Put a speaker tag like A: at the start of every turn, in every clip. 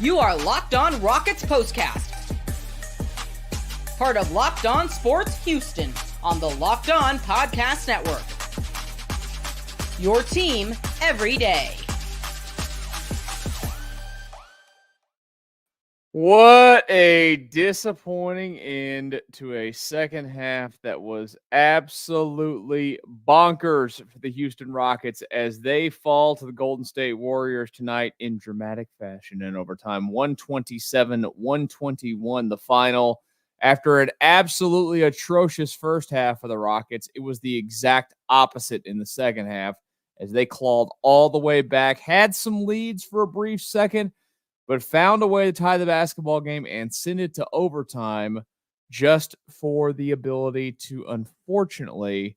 A: You are Locked On Rockets Postcast, part of Locked On Sports Houston on the Locked On Podcast Network. Your team every day.
B: What a disappointing end to a second half that was absolutely bonkers for the Houston Rockets as they fall to the Golden State Warriors tonight in dramatic fashion in overtime. 127-121 the final. After an absolutely atrocious first half for the Rockets, it was the exact opposite in the second half as they clawed all the way back, had some leads for a brief second, but found a way to tie the basketball game and send it to overtime just for the ability to, unfortunately,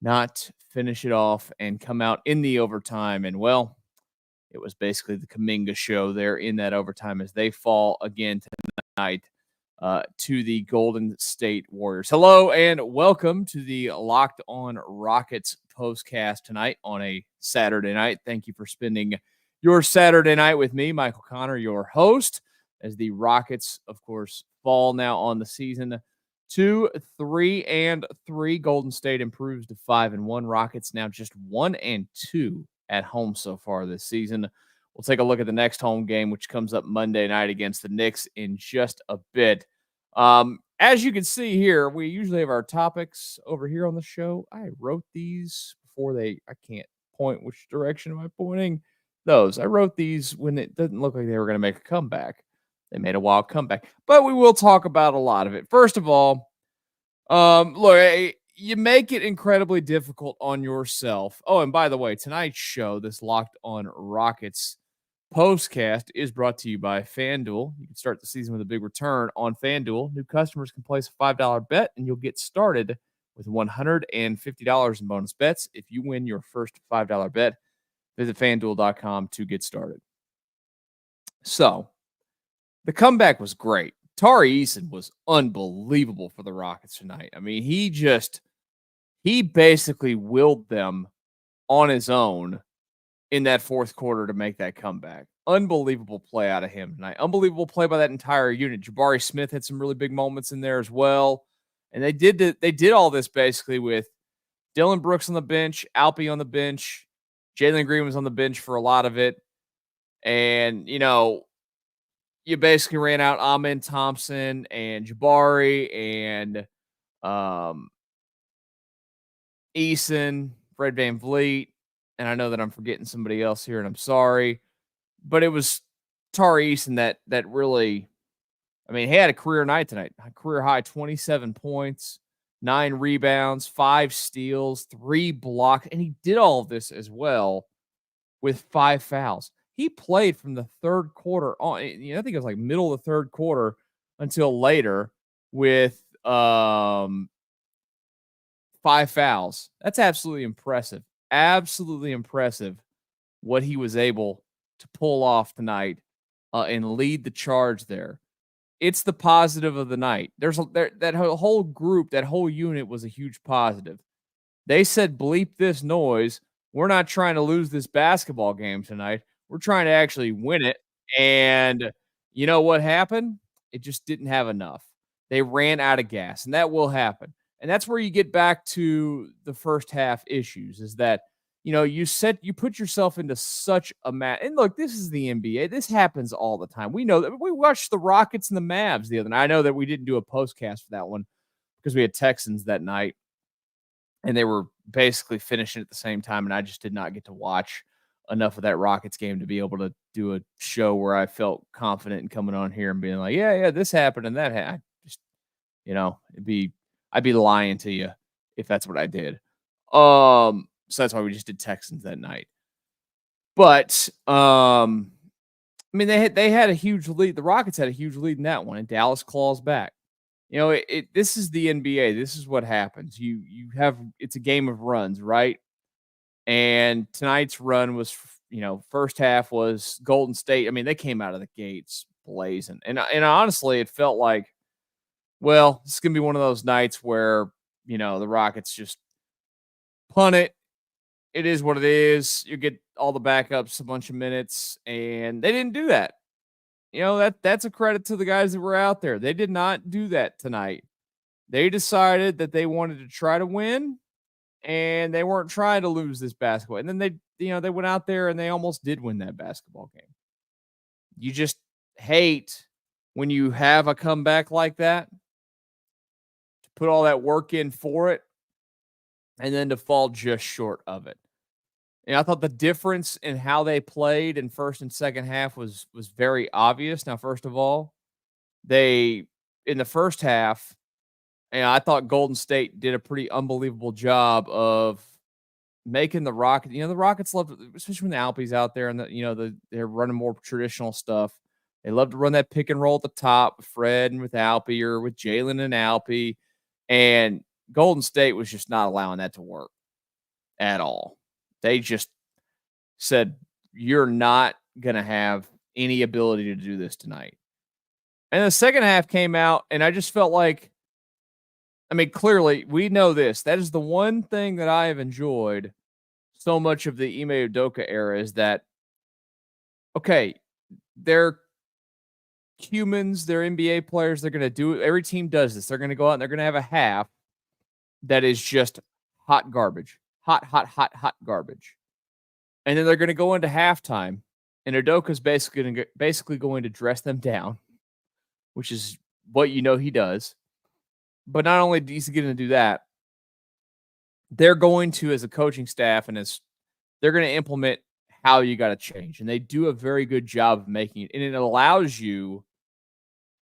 B: not finish it off and come out in the overtime. And, well, it was basically the Kuminga show there in that overtime as they fall again tonight to the Golden State Warriors. Hello and welcome to the Locked On Rockets Postcast tonight on a Saturday night. Thank you for spending your Saturday night with me, Michael Connor, your host, as the Rockets, of course, fall now on the season to 3-3. Golden State improves to 5-1. Rockets now just 1-2 at home so far this season. We'll take a look at the next home game, which comes up Monday night against the Knicks in just a bit. As you can see here, we usually have our topics over here on the show. I wrote these before I can't point which direction am I pointing. I wrote these when it didn't look like they were going to make a comeback. They made a wild comeback, but we will talk about a lot of it. First of all, look, you make it incredibly difficult on yourself. Oh, and by the way, tonight's show, this Locked On Rockets Postcast, is brought to you by FanDuel. You can start the season with a big return on FanDuel. New customers can place a $5 bet, and you'll get started with $150 in bonus bets if you win your first $5 bet. Visit FanDuel.com to get started. So, the comeback was great. Tari Eason was unbelievable for the Rockets tonight. I mean, he basically willed them on his own in that fourth quarter to make that comeback. Unbelievable play out of him tonight. Unbelievable play by that entire unit. Jabari Smith had some really big moments in there as well. And they did all this basically with Dylan Brooks on the bench, Alpi on the bench. Jalen Green was on the bench for a lot of it. And, you basically ran out Amen Thompson and Jabari and Eason, Fred VanVleet. And I know that I'm forgetting somebody else here, and I'm sorry. But it was Tari Eason that really, he had a career night tonight. A career high 27 points. 9 rebounds, 5 steals, 3 blocks, and he did all of this as well with 5 fouls. He played from the third quarter on. I think it was like middle of the third quarter until later with 5 fouls. That's absolutely impressive. Absolutely impressive what he was able to pull off tonight and lead the charge there. It's the positive of the night. That whole group, that whole unit was a huge positive. They said, bleep this noise. We're not trying to lose this basketball game tonight. We're trying to actually win it. And you know what happened? It just didn't have enough. They ran out of gas, and that will happen. And that's where you get back to the first half issues is that, you put yourself into such a match. And look, this is the NBA. This happens all the time. We know that. We watched the Rockets and the Mavs the other night. I know that we didn't do a postcast for that one because we had Texans that night and they were basically finishing at the same time. And I just did not get to watch enough of that Rockets game to be able to do a show where I felt confident in coming on here and being like, yeah, this happened and that happened. Just, I'd be lying to you if that's what I did. So that's why we just did Texans that night. But they had a huge lead. The Rockets had a huge lead in that one, and Dallas claws back. This is the NBA. This is what happens. It's a game of runs, right? And tonight's run was, first half was Golden State. They came out of the gates blazing, and honestly, it felt like, well, this is gonna be one of those nights where the Rockets just punt it. It is what it is. You get all the backups a bunch of minutes, and they didn't do that. that's a credit to the guys that were out there. They did not do that tonight. They decided that they wanted to try to win, and they weren't trying to lose this basketball. And then they went out there and they almost did win that basketball game. You just hate when you have a comeback like that, to put all that work in for it, and then to fall just short of it. And I thought the difference in how they played in first and second half was very obvious. Now, first of all, in the first half, and I thought Golden State did a pretty unbelievable job of making the Rockets. The Rockets love, especially when the Alpi's out there and they're running more traditional stuff. They love to run that pick and roll at the top with Fred and with Alpi, or with Jalen and Alpi. And Golden State was just not allowing that to work at all. They just said, you're not going to have any ability to do this tonight. And the second half came out, and I just felt like, clearly we know this. That is the one thing that I have enjoyed so much of the Ime Udoka era, is that, okay, they're humans, they're NBA players, they're going to do it. Every team does this. They're going to go out and they're going to have a half that is just hot garbage. Hot garbage. And then they're going to go into halftime, and Udoka's basically going to dress them down, which is what he does. But not only is he going to do that, they're going to, as a coaching staff, they're going to implement how you got to change. And they do a very good job of making it. And it allows you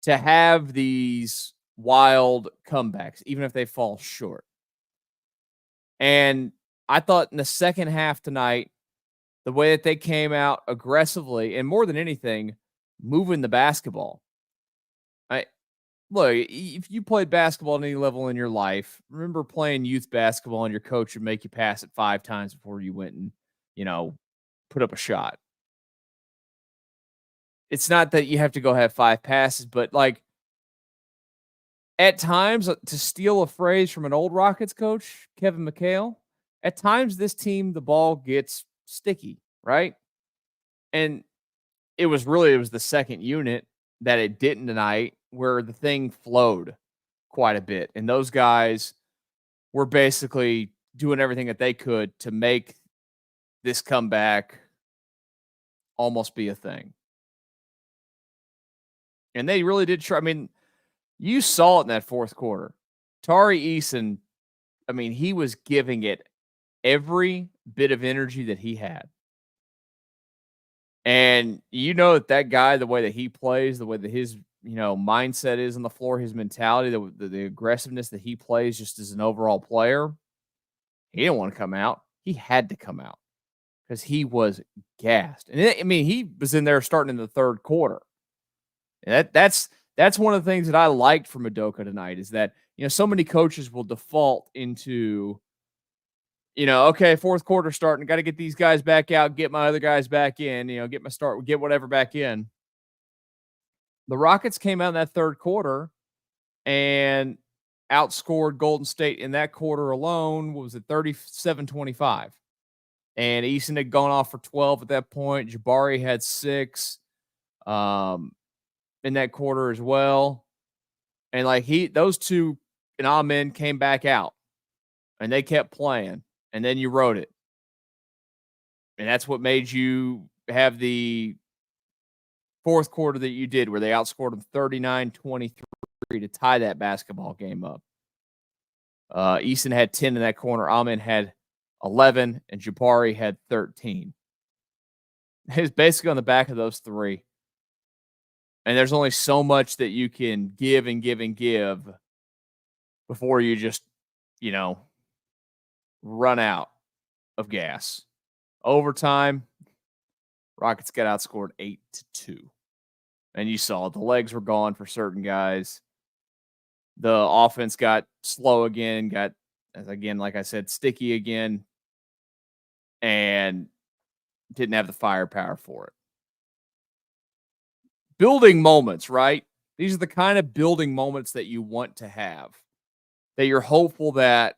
B: to have these wild comebacks, even if they fall short. And I thought in the second half tonight, the way that they came out aggressively, and more than anything, moving the basketball. Look, if you played basketball at any level in your life, remember playing youth basketball and your coach would make you pass it 5 times before you went and, put up a shot. It's not that you have to go have 5 passes, but at times, to steal a phrase from an old Rockets coach, Kevin McHale, at times this team, the ball gets sticky, right? And it was the second unit that it didn't tonight, where the thing flowed quite a bit. And those guys were basically doing everything that they could to make this comeback almost be a thing. And they really did try. You saw it in that fourth quarter. Tari Eason, he was giving it every bit of energy that he had. And that guy, the way that he plays, the way that his mindset is on the floor, his mentality, the aggressiveness that he plays just as an overall player, he didn't want to come out. He had to come out because he was gassed. And he was in there starting in the third quarter. And that's one of the things that I liked from Udoka tonight, is that, so many coaches will default into, okay, fourth quarter starting, got to get these guys back out, get my other guys back in, get my start, get whatever back in. The Rockets came out in that third quarter and outscored Golden State in that quarter alone. What was it, 37-25? And Eason had gone off for 12 at that point. Jabari had 6 in that quarter as well. And those two and Amen came back out, and they kept playing. And then you wrote it. And that's what made you have the fourth quarter that you did, where they outscored them 39-23 to tie that basketball game up. Eason had 10 in that corner. Amen had 11, and Jabari had 13. It was basically on the back of those 3. And there's only so much that you can give and give and give before you just, run out of gas. Overtime, Rockets got outscored 8-2. And you saw the legs were gone for certain guys. The offense got slow again, like I said, sticky again, and didn't have the firepower for it. Building moments, right? These are the kind of building moments that you want to have, that you're hopeful that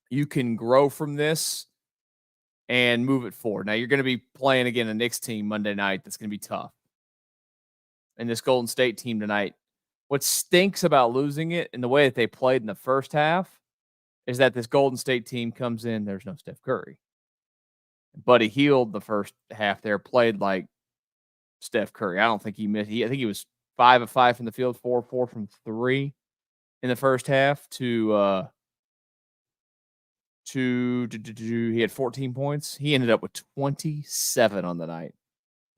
B: you can grow from this and move it forward. Now, you're going to be playing again a Knicks team Monday night that's going to be tough. in this Golden State team tonight. What stinks about losing it and the way that they played in the first half is that this Golden State team comes in, there's no Steph Curry. Buddy Hield the first half there played like Steph Curry. I don't think he missed. I think he was 5 of 5 from the field, 4 of 4 from 3 in the first half to he had 14 points. He ended up with 27 on the night.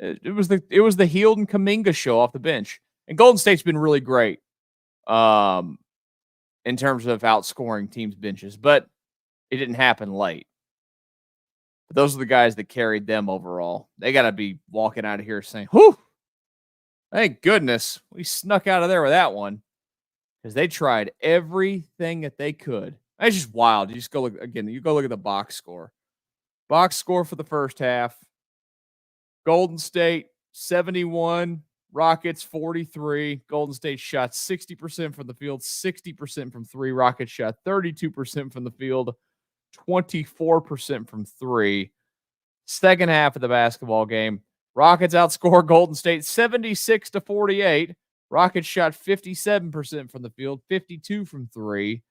B: It was the Hield and Kuminga show off the bench. And Golden State's been really great in terms of outscoring teams' benches, but it didn't happen late. But those are the guys that carried them overall. They got to be walking out of here saying, whew, thank goodness we snuck out of there with that one, because they tried everything that they could. It's just wild. You just go look again. You go look at the box score. Box score for the first half. Golden State 71, Rockets 43. Golden State shot 60% from the field, 60% from 3. Rockets shot 32% from the field, 24% from 3. Second half of the basketball game, Rockets outscore Golden State 76-48. Rockets shot 57% from the field, 52 from 3.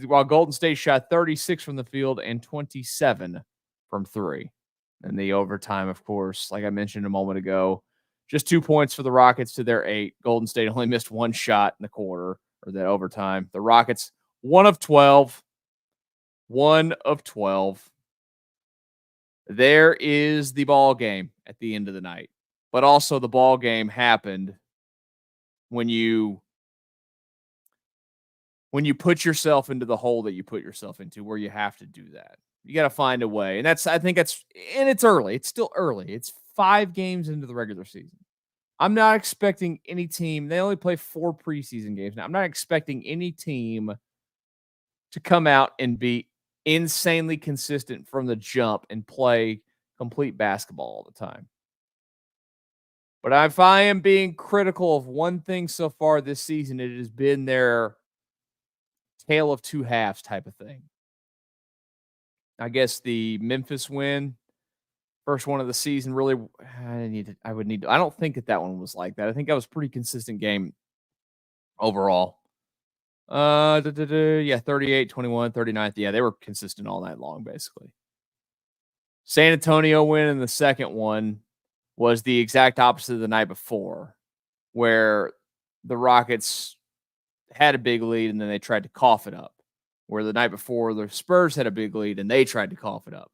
B: While Golden State shot 36 from the field and 27 from 3. And the overtime, of course, like I mentioned a moment ago, just 2 points for the Rockets to their 8. Golden State only missed 1 shot in the quarter or that overtime. The Rockets, 1 of 12. 1 of 12. There is the ball game at the end of the night. But also the ball game happened when you put yourself into the hole that you put yourself into, where you have to do that. You got to find a way. And it's early. It's still early. It's 5 games into the regular season. I'm not expecting any team. They only play 4 preseason games now. I'm not expecting any team to come out and be insanely consistent from the jump and play complete basketball all the time. But if I am being critical of one thing so far this season, it has been their tale of 2 halves type of thing. I guess the Memphis win, first one of the season, really, I don't think that one was like that. I think that was a pretty consistent game overall. 38, 21, 39. Yeah, they were consistent all night long, basically. San Antonio win in the second one was the exact opposite of the night before, where the Rockets had a big lead and then they tried to cough it up. Where the night before, the Spurs had a big lead and they tried to cough it up.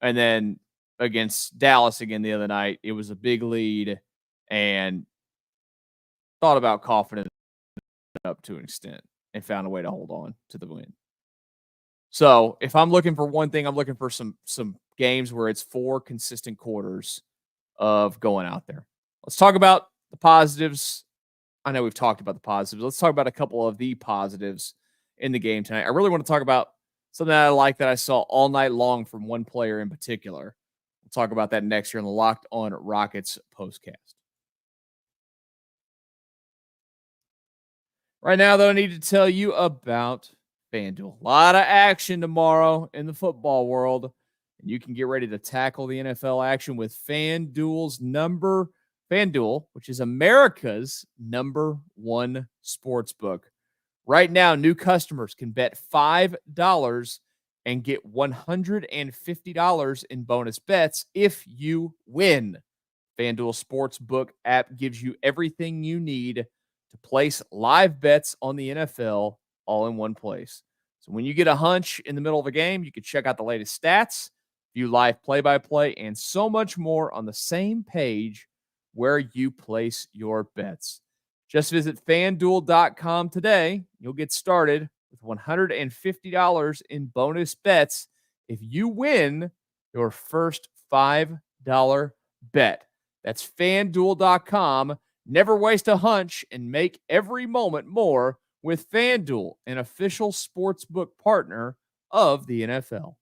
B: And then against Dallas again the other night, it was a big lead and thought about coughing it up to an extent and found a way to hold on to the win. So if I'm looking for one thing, I'm looking for some games where it's 4 consistent quarters of going out there. Let's talk about the positives. I know we've talked about the positives. Let's talk about a couple of the positives in the game tonight. I really want to talk about something that I like that I saw all night long from one player in particular. We'll talk about that next year on the Locked On Rockets Postcast. Right now, though, I need to tell you about FanDuel. A lot of action tomorrow in the football world. And you can get ready to tackle the NFL action with FanDuel, which is America's #1 sportsbook. Right now, new customers can bet $5 and get $150 in bonus bets if you win. FanDuel Sportsbook app gives you everything you need to place live bets on the NFL all in one place. So when you get a hunch in the middle of a game, you can check out the latest stats, view live play-by-play, and so much more on the same page where you place your bets. Just visit FanDuel.com today. You'll get started with $150 in bonus bets if you win your first $5 bet. That's FanDuel.com. Never waste a hunch and make every moment more with FanDuel, an official sportsbook partner of the NFL.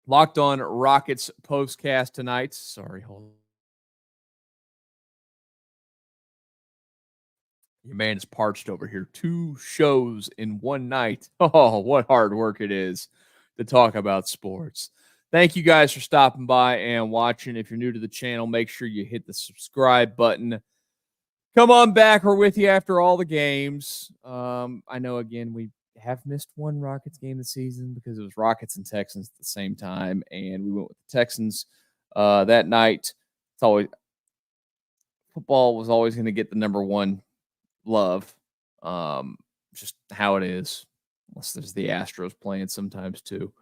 B: Locked On Rockets Postcast tonight. Sorry, hold on. Your man is parched over here. 2 shows in one night. Oh, what hard work it is to talk about sports. Thank you guys for stopping by and watching. If you're new to the channel, make sure you hit the subscribe button. Come on back. We're with you after all the games. I know, again, we have missed one Rockets game this season because it was Rockets and Texans at the same time, and we went with the Texans that night. It's always football was always going to get the number one love. Just how it is, unless there's the Astros playing sometimes too.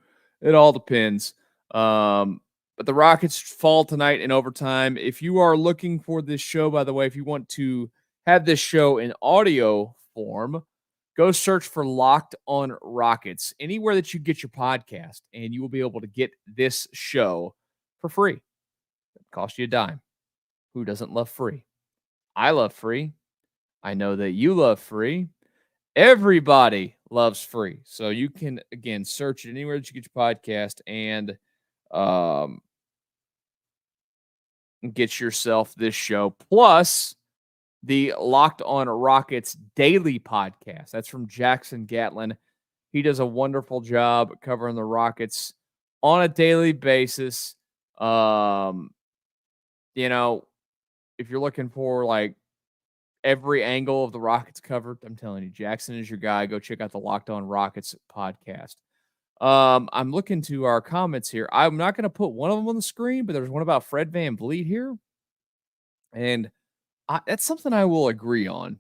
B: It all depends. But the Rockets fall tonight in overtime. If you are looking for this show, by the way, if you want to have this show in audio form, go search for Locked On Rockets anywhere that you get your podcast, and you will be able to get this show for free. It costs you a dime. Who doesn't love free? I love free. I know that you love free. Everybody loves free. So you can, again, search it anywhere that you get your podcast and get yourself this show. Plus the Locked On Rockets daily podcast. That's from Jackson Gatlin. He does a wonderful job covering the Rockets on a daily basis. If you're looking for like every angle of the Rockets covered, I'm telling you, Jackson is your guy. Go check out the Locked On Rockets podcast. I'm looking to our comments here. I'm not going to put one of them on the screen, but there's one about Fred VanVleet here. And that's something I will agree on.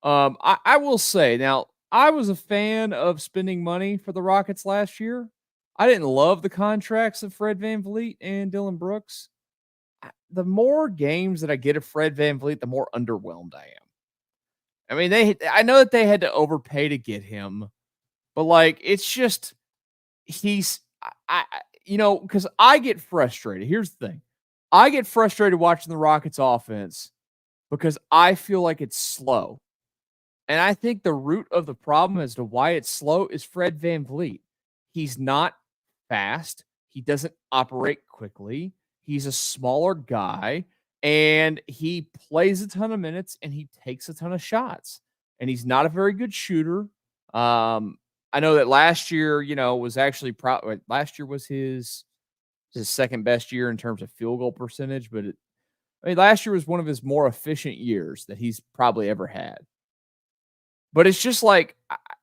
B: I will say, now, I was a fan of spending money for the Rockets last year. I didn't love the contracts of Fred VanVleet and Dylan Brooks. The more games that I get of Fred VanVleet, the more underwhelmed I am. I mean, I know that they had to overpay to get him, but like, it's just, because I get frustrated. Here's the thing. I get frustrated watching the Rockets offense because I feel like it's slow. And I think the root of the problem as to why it's slow is Fred VanVleet. He's not fast. He doesn't operate quickly. He's a smaller guy, and he plays a ton of minutes, and he takes a ton of shots. And he's not a very good shooter. I know that last year, was actually last year was his second best year in terms of field goal percentage, but last year was one of his more efficient years that he's probably ever had. But it's just like,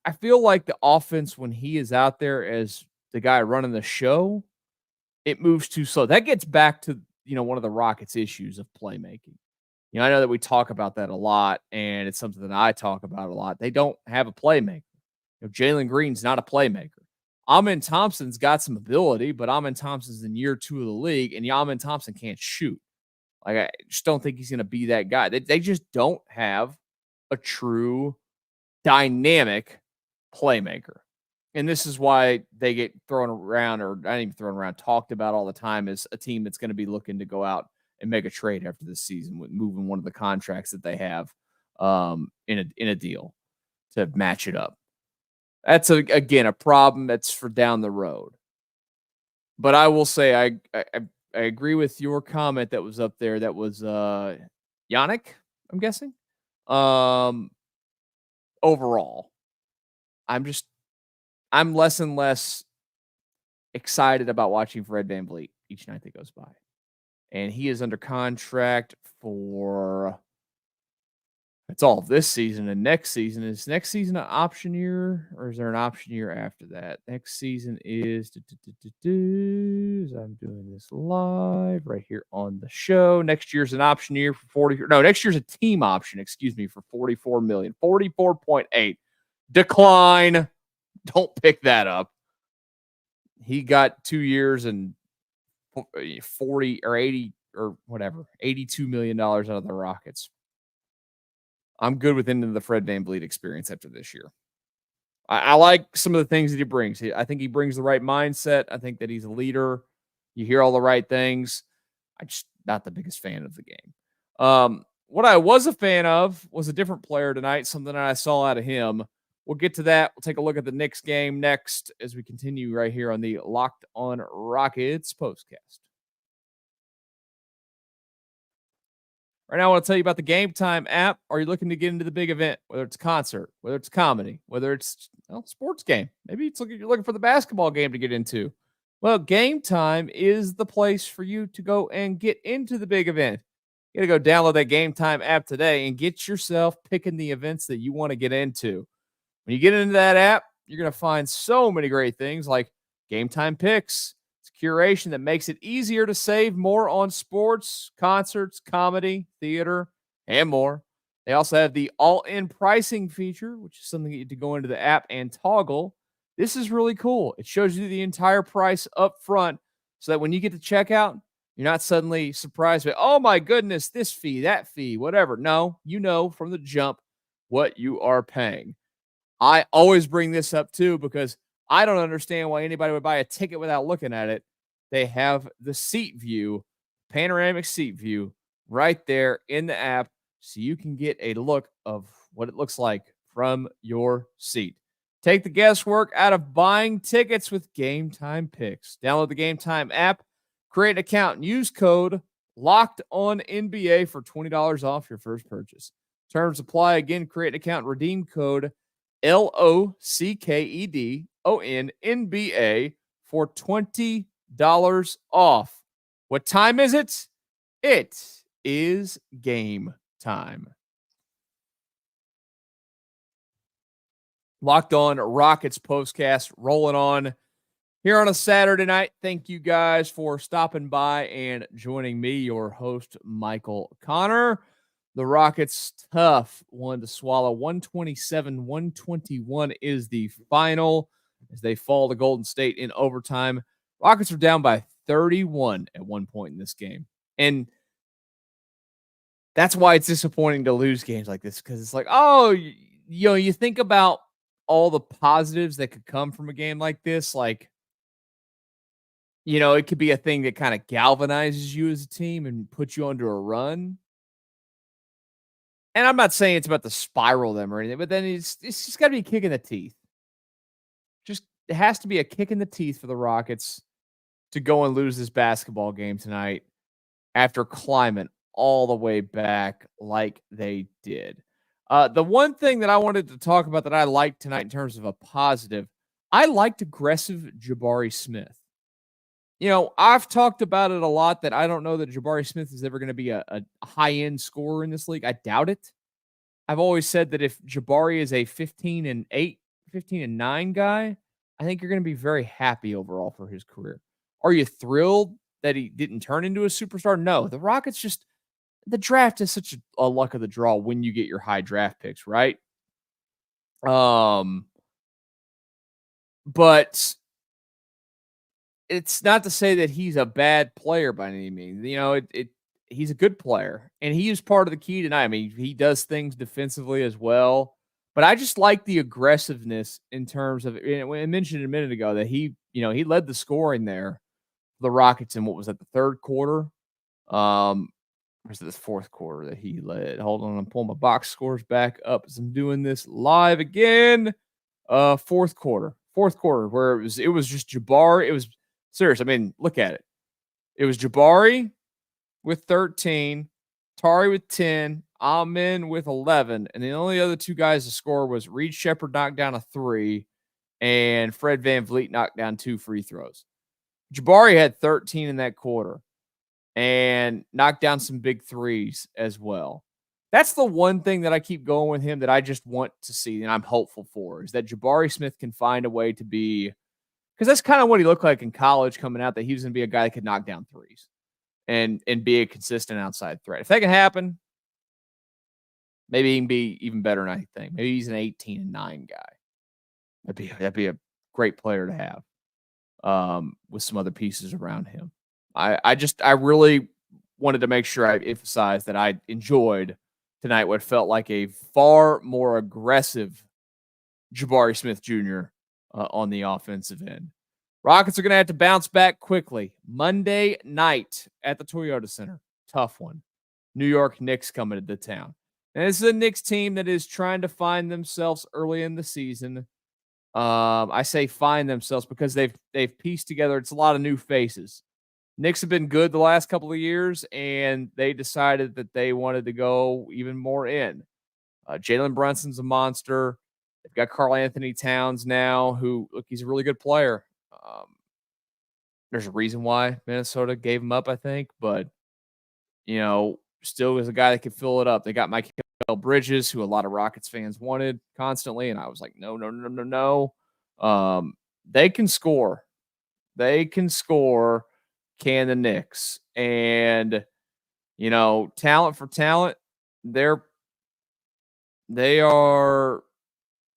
B: I feel like the offense, when he is out there as the guy running the show, it moves too slow. That gets back to, one of the Rockets' issues of playmaking. I know that we talk about that a lot, and it's something that I talk about a lot. They don't have a playmaker. Jalen Green's not a playmaker. Amen Thompson's got some ability, but Amen Thompson's in year 2 of the league, and Amen Thompson can't shoot. Like, I just don't think he's going to be that guy. They just don't have a true dynamic playmaker. And this is why they get thrown around, or not even thrown around, talked about all the time as a team that's going to be looking to go out and make a trade after this season with moving one of the contracts that they have in a deal to match it up. That's, again, a problem that's for down the road. But I will say I agree with your comment that was up there. That was Yannick, I'm guessing. Overall, I'm less and less excited about watching Fred VanVleet each night that goes by. And he is under contract for, it's all this season and next season. Is next season an option year, or is there an option year after that? Next season is, I'm doing this live right here on the show. Next year's an option year for next year's a team option, for $44 million, 44.8. Decline. Don't pick that up. He got 2 years and 40 or 80 or whatever, $82 million out of the Rockets. I'm good with into the Fred VanVleet experience after this year. I like some of the things that he brings. I think he brings the right mindset. I think that he's a leader. You hear all the right things. I'm just not the biggest fan of the game. What I was a fan of was a different player tonight, something that I saw out of him. We'll get to that. We'll take a look at the Knicks game next as we continue right here on the Locked On Rockets Postcast. Right now, I want to tell you about the Gametime app. Are you looking to get into the big event, whether it's a concert, whether it's comedy, whether it's sports game? Maybe you're looking for the basketball game to get into. Well, Gametime is the place for you to go and get into the big event. You got to go download that Gametime app today and get yourself picking the events that you want to get into. When you get into that app, you're going to find so many great things like Gametime Picks. It's curation that makes it easier to save more on sports, concerts, comedy, theater, and more. They also have the all-in pricing feature, which is something you need to go into the app and toggle. This is really cool. It shows you the entire price up front so that when you get to checkout, you're not suddenly surprised by, oh my goodness, this fee, that fee, whatever. No, you know from the jump what you are paying. I always bring this up too because I don't understand why anybody would buy a ticket without looking at it. They have the seat view, panoramic seat view right there in the app so you can get a look of what it looks like from your seat. Take the guesswork out of buying tickets with Gametime Picks. Download the Gametime app, create an account, and use code LOCKEDONNBA for $20 off your first purchase. Terms apply. Again, create an account, redeem code LOCKEDONNBA for $20 off. What time is it? It is game time. Locked On Rockets Postcast rolling on here on a Saturday night. Thank you guys for stopping by and joining me, your host, Michael Connor. The Rockets, tough one to swallow. 127-121 is the final as they fall to Golden State in overtime. Rockets are down by 31 at one point in this game. And that's why it's disappointing to lose games like this because it's like, oh, you think about all the positives that could come from a game like this. Like, it could be a thing that kind of galvanizes you as a team and puts you under a run. And I'm not saying it's about to spiral them or anything, but then it's just got to be a kick in the teeth. It has to be a kick in the teeth for the Rockets to go and lose this basketball game tonight after climbing all the way back like they did. The one thing that I wanted to talk about that I liked tonight in terms of a positive, I liked aggressive Jabari Smith. I've talked about it a lot that I don't know that Jabari Smith is ever going to be a high-end scorer in this league. I doubt it. I've always said that if Jabari is a 15-8, 15-9 guy, I think you're going to be very happy overall for his career. Are you thrilled that he didn't turn into a superstar? No. The Rockets the draft is such a luck of the draw when you get your high draft picks, right? But it's not to say that he's a bad player by any means. He's a good player, and he is part of the key tonight. I mean, he does things defensively as well, but I just like the aggressiveness in terms of. I mentioned a minute ago that he led the scoring there for the Rockets in what was that, the third quarter? Or is it the fourth quarter that he led? Hold on, I'm pulling my box scores back up as I'm doing this live again. Fourth quarter where it was just Jabari. It was serious. I mean, look at it. It was Jabari with 13, Tari with 10, Amin with 11, and the only other two guys to score was Reed Shepherd knocked down a 3, and Fred VanVleet knocked down 2 free throws. Jabari had 13 in that quarter and knocked down some big threes as well. That's the one thing that I keep going with him that I just want to see and I'm hopeful for is that Jabari Smith can find a way to be, because that's kind of what he looked like in college coming out, that he was going to be a guy that could knock down threes and be a consistent outside threat. If that can happen, maybe he can be even better than I think. Maybe he's an 18-9 guy. That'd be a great player to have with some other pieces around him. I really wanted to make sure I emphasized that I enjoyed tonight what felt like a far more aggressive Jabari Smith Jr. On the offensive end. Rockets are going to have to bounce back quickly. Monday night at the Toyota Center. Tough one. New York Knicks coming to the town. And this is a Knicks team that is trying to find themselves early in the season. I say find themselves because they've pieced together. It's a lot of new faces. Knicks have been good the last couple of years, and they decided that they wanted to go even more in. Jalen Brunson's a monster. They've got Karl Anthony Towns now, who, look, he's a really good player. There's a reason why Minnesota gave him up, I think, but still is a guy that could fill it up. They got Mikal Bridges, who a lot of Rockets fans wanted constantly, and I was like, no. They can score. They can score. Can the Knicks? And talent for talent, they are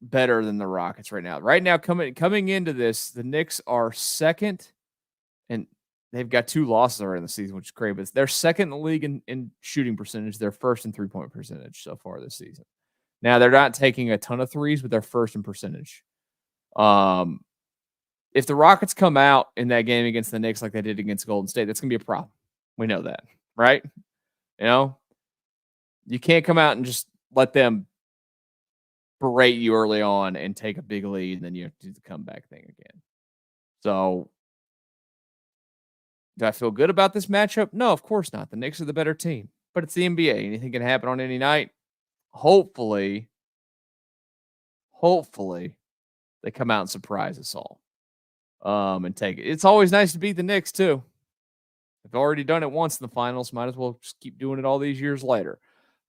B: better than the Rockets right now. Right now, coming into this, the Knicks are second, and they've got 2 losses already in the season, which is great. But they're second in the league in shooting percentage. They're first in 3-point percentage so far this season. Now, they're not taking a ton of threes, but they're first in percentage. If the Rockets come out in that game against the Knicks like they did against Golden State, that's going to be a problem. We know that, right? You can't come out and just let them berate you early on and take a big lead, and then you have to do the comeback thing again. So, do I feel good about this matchup? No, of course not. The Knicks are the better team, but it's the NBA. Anything can happen on any night. Hopefully, they come out and surprise us all and take it. It's always nice to beat the Knicks, too. I've already done it once in the finals. Might as well just keep doing it all these years later.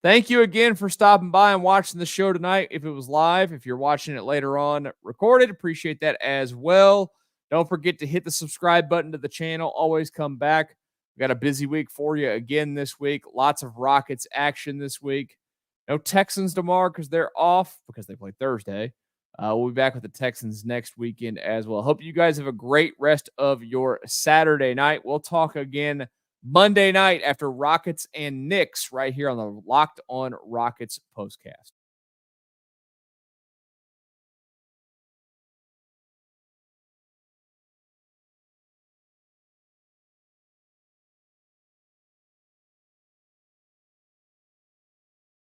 B: Thank you again for stopping by and watching the show tonight. If it was live, if you're watching it later on recorded, appreciate that as well. Don't forget to hit the subscribe button to the channel. Always come back. We got a busy week for you again this week. Lots of Rockets action this week. No Texans tomorrow because they're off because they play Thursday. We'll be back with the Texans next weekend as well. Hope you guys have a great rest of your Saturday night. We'll talk again Monday night after Rockets and Knicks right here on the Locked On Rockets Postcast.